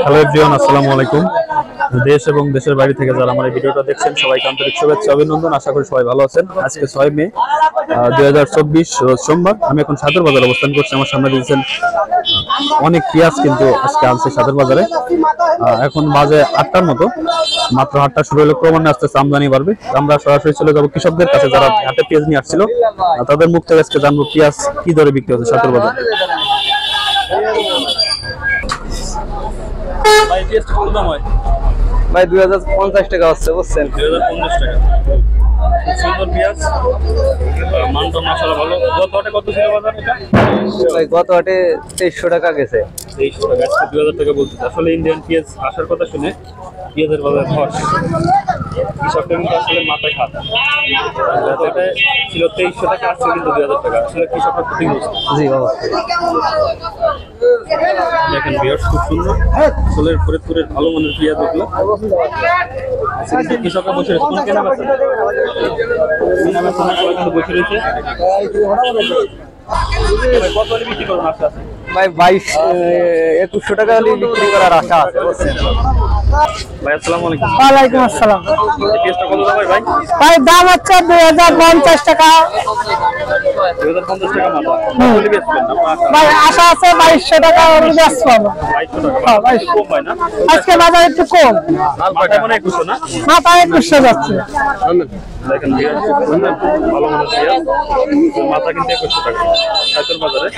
Hello everyone, আসসালামু আলাইকুম। দেশ এবং দেশের বাইরে থেকে যারা আমার এই ভিডিওটা দেখছেন সবাইকে আন্তরিক শুভেচ্ছা অভিনন্দন। আশা করি সবাই ভালো আছেন। আজকে 6 মে 2024 রোজ সোমবার। আমি এখন সাদর বাজার অবস্থান করছি। আমার সামনে দেখছেন অনেক পেঁয়াজ কিন্তু আজকে আনছে সাদর বাজারে। এখন বাজে 8টার মতো, মাত্র হাটটা শুরু হলে ক্রমান্বয়ে আস্তে আস্তে আমদানি বাড়বে। আমরা সরাসরি চলে যাবো কৃষকদের কাছে যারা হাটে পেঁয়াজ নিয়ে আসছিল, তাদের মুখ থেকে আজকে জানবো পেঁয়াজ কি দরে বিক্রি হচ্ছে সাদর বাজারে। ভাই পেঁয়াজটা কত দাম হয়? ভাই 2050 টাকা হচ্ছে, বুঝছেন? 2050 টাকা। সুন্দর পেঁয়াজ, মানটা মাশাআল্লাহ ভালো। গত হাটে কত ছিল বাজার এটা? ভাই গত হাটে 2300 টাকা গেছে। 2300 টাকা, আজকে 2000 টাকা বলছে। আসলে ইন্ডিয়ান পেঁয়াজ আসার কথা শুনে পেঁয়াজের বাজার ধস। কৃষকরা কিন্তু আসলে মাথায় খাত। গত হাটে ছিল 2300 টাকা, আজকে কিন্তু 2000 টাকা। আসলে কৃষকরা ক্ষতিগ্রস্ত। জি অবশ্যই। দেখেন পেঁয়াজ খুব সুন্দর, আসলে ফরিদপুরের ভালো মানের পেঁয়াজ এগুলো। কৃষকরা বসে রয়েছে, কোনো কেনা বেচা সবাই কিন্তু বসে রয়েছে। কত হলে বিক্রি করবেন আশা আছে? ভাই 2100 টাকা হলে বিক্রি করার আশা আছে, বুঝছেন? ভাই আসসালামু আলাইকুম। ওয়ালাইকুম আসসালাম। পেঁয়াজটা কত দাম ভাই? ভাই দাম হচ্ছে 2050 টাকা। 2050 টাকা মাথা। কত হলে বেচবেন আপনারা? ভাই আশা আছে 2200 টাকা হলে বেচতে পারবো। 2200 টাকা। হ্যাঁ, কম হয় না? আজকে বাজার একটু কম, মাথায় মনে হয় 2100 না? মাথা 2100 যাচ্ছে। দেখেন পেঁয়াজ ভালো মানের পেঁয়াজ, মাথা কিন্তু 2100 টাকা সাইতের বাজারে।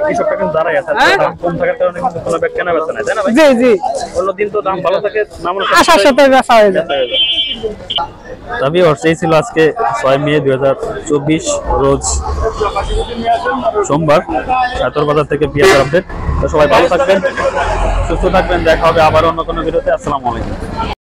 কৃষকটা কিন্তু দাঁড়ায় আছে, দাম কম থাকার কারণে কিন্তু কোনো ব্যাগ কেনা বেচা নাই, তাই না ভাই? জি জি, অন্যদিন তো দাম ভালো থাকে, আশার সাথে বেচা হয়ে যায়। তবে এই ছিল আজকে 6 মে 2024 রোজ সোমবার সাতর বাজার থেকে পেঁয়াজের আপডেট। তো সবাই ভালো থাকবেন, সুস্থ থাকবেন। দেখা হবে আবার অন্য কোনো ভিডিওতে। আসসালামু আলাইকুম।